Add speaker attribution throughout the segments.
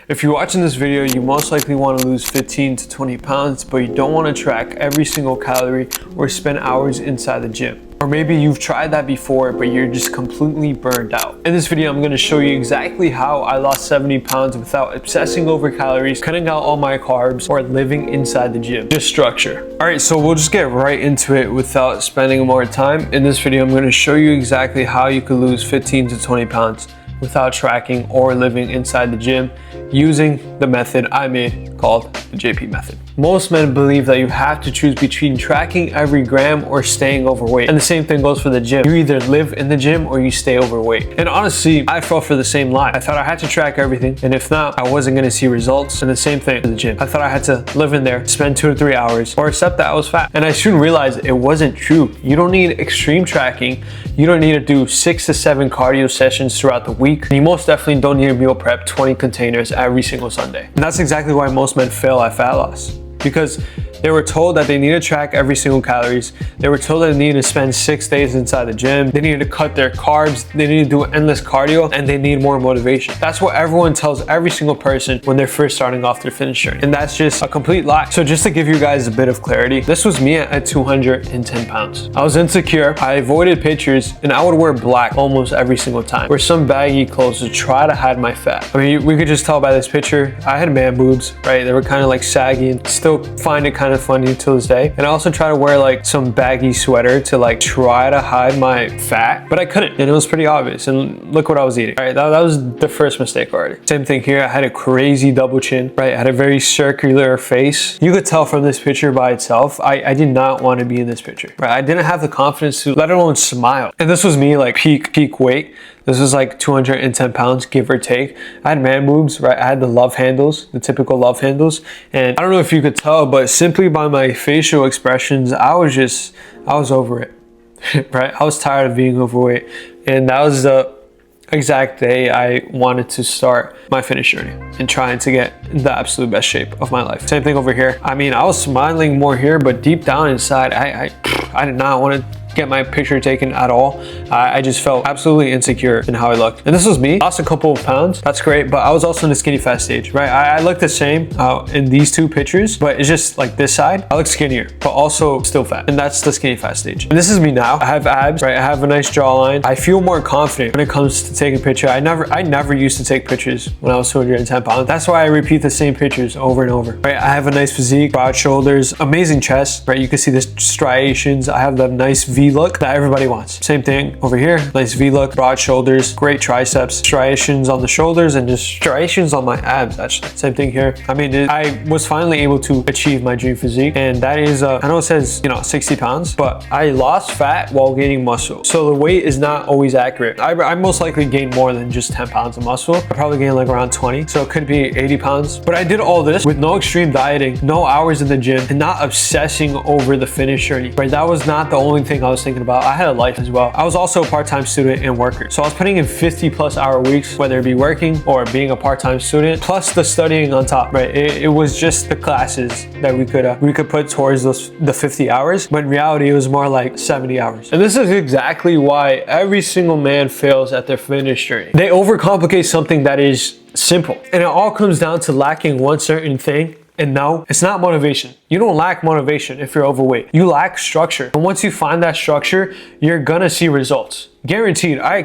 Speaker 1: If you're watching this video, you most likely want to lose 15 to 20 pounds, but you don't want to track every single calorie or spend hours inside the gym. Or maybe you've tried that before, but you're just completely burned out. In this video, I'm going to show you exactly how I lost 70 pounds without obsessing over calories, cutting out all my carbs, or living inside the gym. Just structure. All right, so we'll just get right into it without spending more time. In this video, I'm going to show you exactly how you could lose 15 to 20 pounds without tracking or living inside the gym using the method I made called the JP method. Most men believe that you have to choose between tracking every gram or staying overweight. And the same thing goes for the gym. You either live in the gym or you stay overweight. And honestly, I fell for the same lie. I thought I had to track everything, and if not, I wasn't gonna see results. And the same thing for the gym. I thought I had to live in there, spend 2 to 3 hours, or accept that I was fat. And I soon realized it wasn't true. You don't need extreme tracking. You don't need to do 6 to 7 cardio sessions throughout the week. And you most definitely don't need to meal prep 20 containers every single Sunday. And that's exactly why most men fail at fat loss. Because they were told that they need to track every single calories. They were told that they needed to spend 6 days inside the gym. They needed to cut their carbs. They needed to do endless cardio, and they need more motivation. That's what everyone tells every single person when they're first starting off their fitness journey. And that's just a complete lie. So just to give you guys a bit of clarity, this was me at 210 pounds. I was insecure. I avoided pictures, and I would wear black almost every single time. Wear some baggy clothes to try to hide my fat. I mean, we could just tell by this picture, I had man boobs, right? They were kind of like saggy, and still find it kind of funny to this day. And I also try to wear like some baggy sweater to like try to hide my fat, but I couldn't, and it was pretty obvious. And look what I was eating. All right, that was the first mistake already. Same thing here. I had a crazy double chin, right? I had a very circular face. You could tell from this picture by itself, I did not want to be in this picture, right? I didn't have the confidence to let alone smile. And this was me like peak weight. This was like 210 pounds, give or take. I had man boobs, right? I had the love handles, the typical love handles. And I don't know if you could tell, but simply by my facial expressions, I was over it, right? I was tired of being overweight. And that was the exact day I wanted to start my fitness journey and trying to get in the absolute best shape of my life. Same thing over here. I mean, I was smiling more here, but deep down inside, I did not want to get my picture taken at all. I just felt absolutely insecure in how I looked. And this was me. Lost a couple of pounds. That's great, but I was also in the skinny fat stage, right? I look the same in these two pictures, but it's just like this side, I look skinnier, but also still fat. And that's the skinny fat stage. And this is me now. I have abs, right? I have a nice jawline. I feel more confident when it comes to taking pictures. I never used to take pictures when I was 210 pounds. That's why I repeat the same pictures over and over, right? I have a nice physique, broad shoulders, amazing chest, right? You can see the striations. I have the nice V look that everybody wants. Same thing over here, nice V look, broad shoulders, great triceps, striations on the shoulders, and just striations on my abs actually. Same thing here. I mean, I was finally able to achieve my dream physique, and that is, I know it says, 60 pounds, but I lost fat while gaining muscle. So the weight is not always accurate. I most likely gained more than just 10 pounds of muscle. I probably gained like around 20, so it could be 80 pounds. But I did all this with no extreme dieting, no hours in the gym, and not obsessing over the fitness journey, right? That was not the only thing I was thinking about. I had a life as well. I was also a part-time student and worker. So I was putting in 50+ hour weeks, whether it be working or being a part-time student, plus the studying on top, right? It was just the classes that we could put towards the 50 hours, but in reality, it was more like 70 hours. And this is exactly why every single man fails at their fitness journey. They overcomplicate something that is simple. And it all comes down to lacking one certain thing. And no, it's not motivation. You don't lack motivation if you're overweight. You lack structure. And once you find that structure, you're gonna see results. Guaranteed, I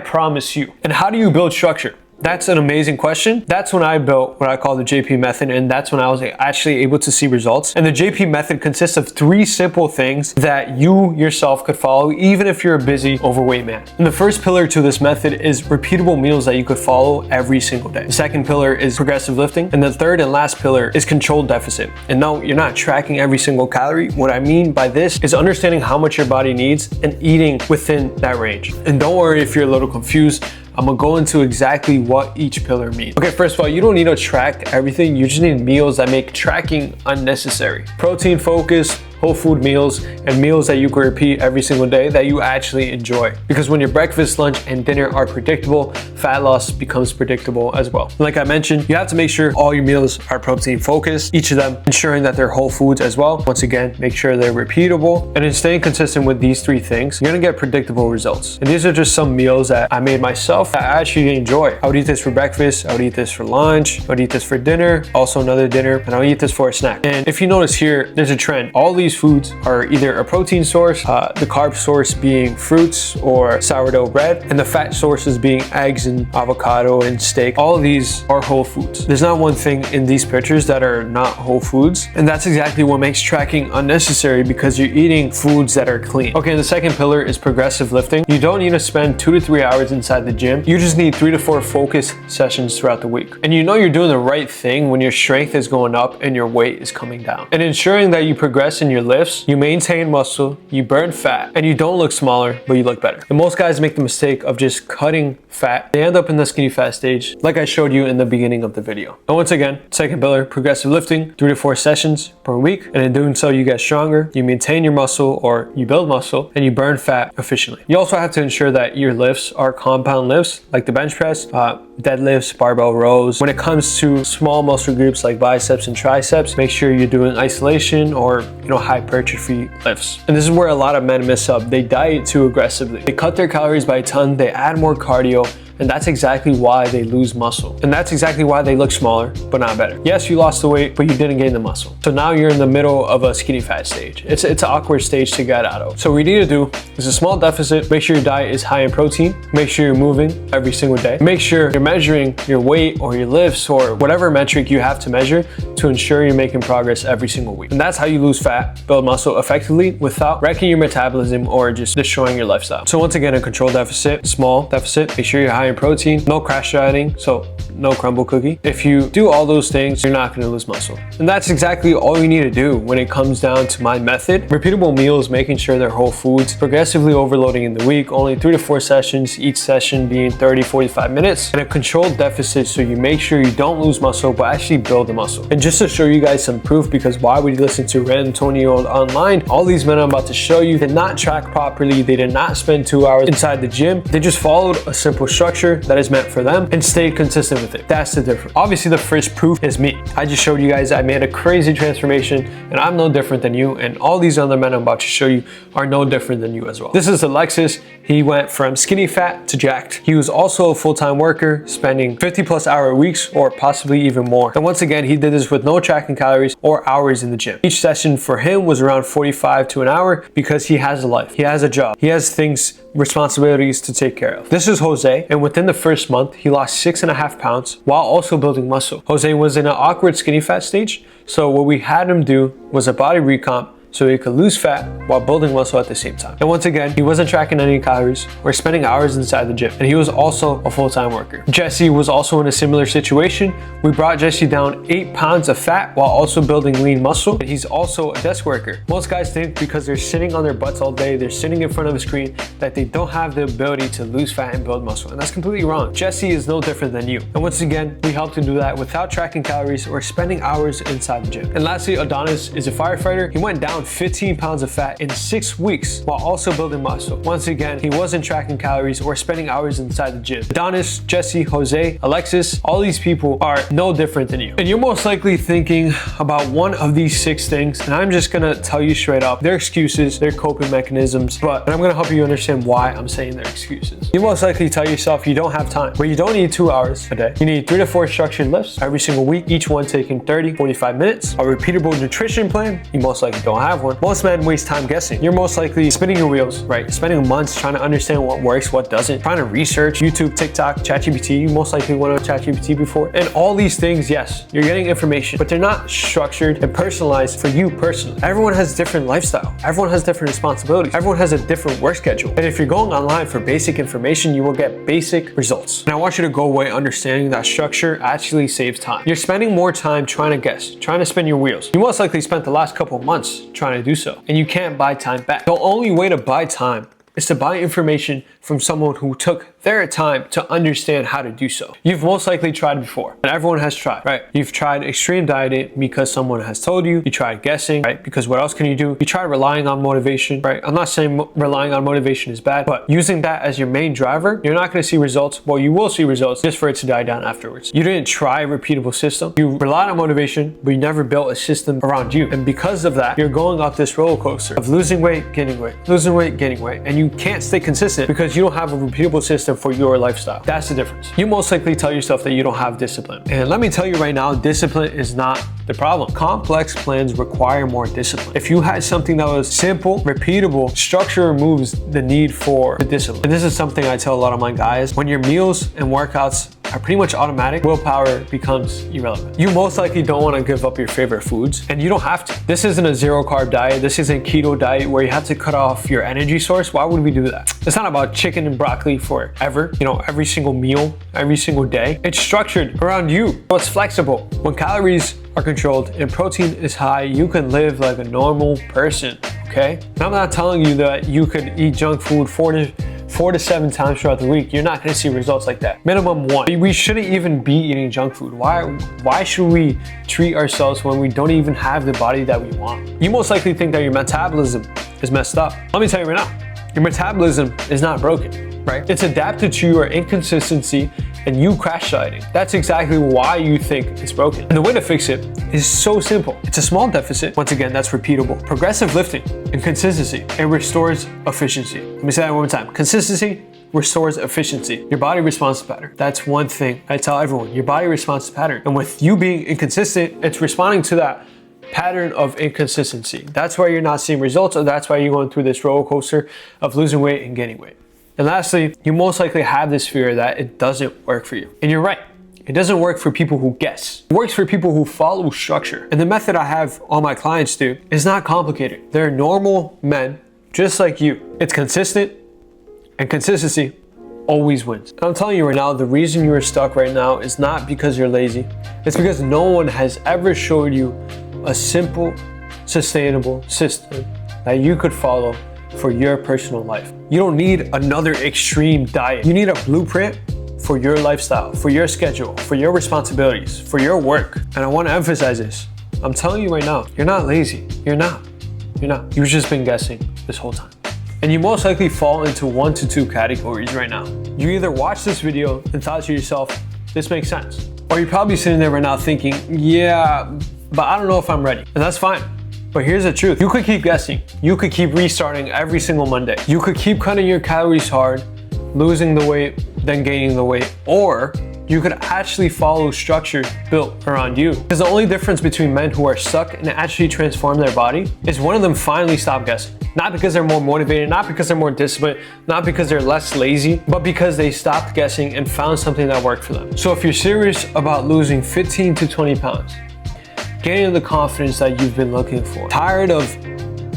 Speaker 1: promise you. And how do you build structure? That's an amazing question. That's when I built what I call the JP method, and that's when I was actually able to see results. And the JP method consists of 3 simple things that you yourself could follow, even if you're a busy, overweight man. And the first pillar to this method is repeatable meals that you could follow every single day. The second pillar is progressive lifting, and the third and last pillar is controlled deficit. And no, you're not tracking every single calorie. What I mean by this is understanding how much your body needs and eating within that range. And don't worry if you're a little confused. I'm gonna go into exactly what each pillar means. Okay, first of all, you don't need to track everything. You just need meals that make tracking unnecessary. Protein focused, whole food meals, and meals that you can repeat every single day that you actually enjoy. Because when your breakfast, lunch, and dinner are predictable, fat loss becomes predictable as well. Like I mentioned, you have to make sure all your meals are protein focused, each of them ensuring that they're whole foods as well. Once again, make sure they're repeatable. And in staying consistent with these 3 things, you're gonna get predictable results. And these are just some meals that I made myself that I actually enjoy. I would eat this for breakfast, I would eat this for lunch, I would eat this for dinner, also another dinner, and I'll eat this for a snack. And if you notice here, there's a trend. All these foods are either a protein source, the carb source being fruits or sourdough bread, and the fat sources being eggs and avocado and steak. All of these are whole foods. There's not one thing in these pictures that are not whole foods, and that's exactly what makes tracking unnecessary, because you're eating foods that are clean. Okay, the second pillar is progressive lifting. You don't need to spend 2 to 3 hours inside the gym. You just need 3 to 4 focus sessions throughout the week. And you know you're doing the right thing when your strength is going up and your weight is coming down. And ensuring that you progress in your lifts, you maintain muscle, you burn fat, and you don't look smaller, but you look better. And most guys make the mistake of just cutting fat. They end up in the skinny fat stage, like I showed you in the beginning of the video. And once again, second pillar, progressive lifting, 3 to 4 sessions per week. And in doing so, you get stronger, you maintain your muscle or you build muscle, and you burn fat efficiently. You also have to ensure that your lifts are compound lifts, like the bench press, deadlifts, barbell rows. When it comes to small muscle groups like biceps and triceps, make sure you're doing isolation or hypertrophy lifts. And this is where a lot of men mess up. They diet too aggressively. They cut their calories by a ton, they add more cardio, and that's exactly why they lose muscle. And that's exactly why they look smaller, but not better. Yes, you lost the weight, but you didn't gain the muscle. So now you're in the middle of a skinny fat stage. It's an awkward stage to get out of. So what you need to do is a small deficit. Make sure your diet is high in protein. Make sure you're moving every single day. Make sure you're measuring your weight or your lifts or whatever metric you have to measure to ensure you're making progress every single week. And that's how you lose fat, build muscle effectively without wrecking your metabolism or just destroying your lifestyle. So once again, a controlled deficit, small deficit. Make sure you're high in protein, no crash dieting, so no crumble cookie. If you do all those things, you're not gonna lose muscle. And that's exactly all you need to do when it comes down to my method. Repeatable meals, making sure they're whole foods, progressively overloading in the week, only 3 to 4 sessions, each session being 30, 45 minutes, and a controlled deficit so you make sure you don't lose muscle, but actually build the muscle. And just to show you guys some proof, because why would you listen to a random 20-year-old online? All these men I'm about to show you did not track properly, they did not spend 2 hours inside the gym, they just followed a simple structure that is meant for them and stayed consistent with it. That's the difference. Obviously, the first proof is me. I just showed you guys I made a crazy transformation, and I'm no different than you, and all these other men I'm about to show you are no different than you as well. This is Alexis. He went from skinny fat to jacked. He was also a full-time worker, spending 50+ hour weeks or possibly even more. And once again, he did this with no tracking calories or hours in the gym. Each session for him was around 45 to an hour because he has a life, he has a job, he has things, responsibilities to take care of. This is Jose, and within the first month, he lost 6.5 pounds while also building muscle. Jose was in an awkward skinny fat stage, so what we had him do was a body recomp so he could lose fat while building muscle at the same time. And once again, he wasn't tracking any calories or spending hours inside the gym. And he was also a full-time worker. Jesse was also in a similar situation. We brought Jesse down 8 pounds of fat while also building lean muscle. And he's also a desk worker. Most guys think because they're sitting on their butts all day, they're sitting in front of a screen, that they don't have the ability to lose fat and build muscle. And that's completely wrong. Jesse is no different than you. And once again, we helped him do that without tracking calories or spending hours inside the gym. And lastly, Adonis is a firefighter. He went down 15 pounds of fat in 6 weeks while also building muscle. Once again, he wasn't tracking calories or spending hours inside the gym. Adonis, Jesse, Jose, Alexis, all these people are no different than you. And you're most likely thinking about one of these 6 things, and I'm just gonna tell you straight up, they're excuses, they're coping mechanisms, but I'm gonna help you understand why I'm saying they're excuses. You most likely tell yourself you don't have time, but you don't need 2 hours a day. You need 3 to 4 structured lifts every single week, each one taking 30, 45 minutes. A repeatable nutrition plan, you most likely don't have one. Most men waste time guessing. You're most likely spinning your wheels, right? Spending months trying to understand what works, what doesn't, trying to research YouTube, TikTok, ChatGPT. You most likely went on ChatGPT before. And all these things, yes, you're getting information, but they're not structured and personalized for you personally. Everyone has different lifestyle. Everyone has different responsibilities. Everyone has a different work schedule. And if you're going online for basic information, you will get basic results. And I want you to go away understanding that structure actually saves time. You're spending more time trying to guess, trying to spin your wheels. You most likely spent the last couple of months trying to do so, and you can't buy time back. The only way to buy time is to buy information from someone who took their time to understand how to do so. You've most likely tried before, and everyone has tried, right? You've tried extreme dieting because someone has told you. You tried guessing, right? Because what else can you do? You tried relying on motivation, right? I'm not saying relying on motivation is bad, but using that as your main driver, you're not going to see results. Well, you will see results just for it to die down afterwards. You didn't try a repeatable system. You relied on motivation, but you never built a system around you. And because of that, you're going up this roller coaster of losing weight, gaining weight, losing weight, gaining weight, and you can't stay consistent because you don't have a repeatable system for your lifestyle. That's the difference. You most likely tell yourself that you don't have discipline. And let me tell you right now, discipline is not the problem. Complex plans require more discipline. If you had something that was simple, repeatable, structure removes the need for the discipline. And this is something I tell a lot of my guys. When your meals and workouts are pretty much automatic, willpower becomes irrelevant. You most likely don't want to give up your favorite foods, and you don't have to. This isn't a zero carb diet. This isn't keto diet where you have to cut off your energy source. Why would we do that? It's not about chicken and broccoli forever, every single meal, every single day. It's structured around you. So it's flexible. When calories are controlled and protein is high, you can live like a normal person, okay? And I'm not telling you that you could eat junk food 4 to 7 times throughout the week. You're not gonna see results like that. Minimum 1. We shouldn't even be eating junk food. Why should we treat ourselves when we don't even have the body that we want? You most likely think that your metabolism is messed up. Let me tell you right now, your metabolism is not broken, right? It's adapted to your inconsistency and you crash dieting. That's exactly why you think it's broken. And the way to fix it is so simple. It's a small deficit. Once again, that's repeatable. Progressive lifting and consistency. It restores efficiency. Let me say that one more time. Consistency restores efficiency. Your body responds to pattern. That's one thing I tell everyone. Your body responds to pattern. And with you being inconsistent, it's responding to that pattern of inconsistency. That's why you're not seeing results, or that's why you're going through this roller coaster of losing weight and gaining weight. And lastly, you most likely have this fear that it doesn't work for you. And you're right. It doesn't work for people who guess. It works for people who follow structure. And the method I have all my clients do is not complicated. They're normal men, just like you. It's consistent, and consistency always wins. And I'm telling you right now, the reason you're stuck right now is not because you're lazy. It's because no one has ever showed you a simple, sustainable system that you could follow for your personal life. You don't need another extreme diet. You need a blueprint for your lifestyle, for your schedule, for your responsibilities, for your work. And I want to emphasize this. I'm telling you right now, you're not lazy. You're not. You've just been guessing this whole time. And you most likely fall into 1 to 2 categories right now. You either watched this video and thought to yourself, this makes sense. Or you're probably sitting there right now thinking, yeah, but I don't know if I'm ready. And that's fine. But here's the truth. You could keep guessing. You could keep restarting every single Monday. You could keep cutting your calories hard, losing the weight, then gaining the weight. Or you could actually follow structure built around you. Because the only difference between men who are stuck and actually transform their body is one of them finally stopped guessing. Not because they're more motivated, not because they're more disciplined, not because they're less lazy, but because they stopped guessing and found something that worked for them. So if you're serious about losing 15 to 20 pounds, gaining the confidence that you've been looking for, tired of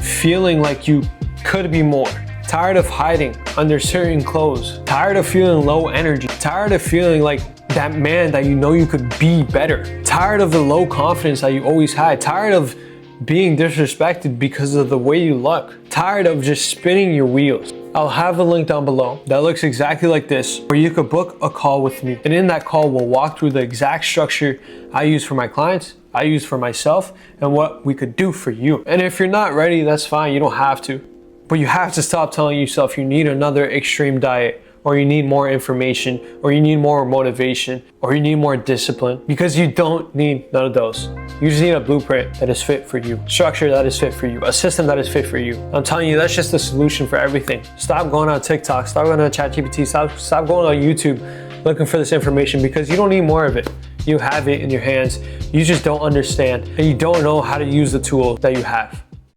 Speaker 1: feeling like you could be more, tired of hiding under certain clothes, tired of feeling low energy, tired of feeling like that man that you know you could be better, tired of the low confidence that you always had, tired of being disrespected because of the way you look, tired of just spinning your wheels. I'll have a link down below that looks exactly like this, where you could book a call with me. And in that call, we'll walk through the exact structure I use for my clients, I use for myself, and what we could do for you. And if you're not ready, that's fine, you don't have to. But you have to stop telling yourself you need another extreme diet, or you need more information, or you need more motivation, or you need more discipline, because you don't need none of those. You just need a blueprint that is fit for you, structure that is fit for you, a system that is fit for you. I'm telling you, that's just the solution for everything. Stop going on TikTok, stop going on ChatGPT, stop going on YouTube looking for this information, because you don't need more of it. You have it in your hands. You just don't understand, and you don't know how to use the tool that you have.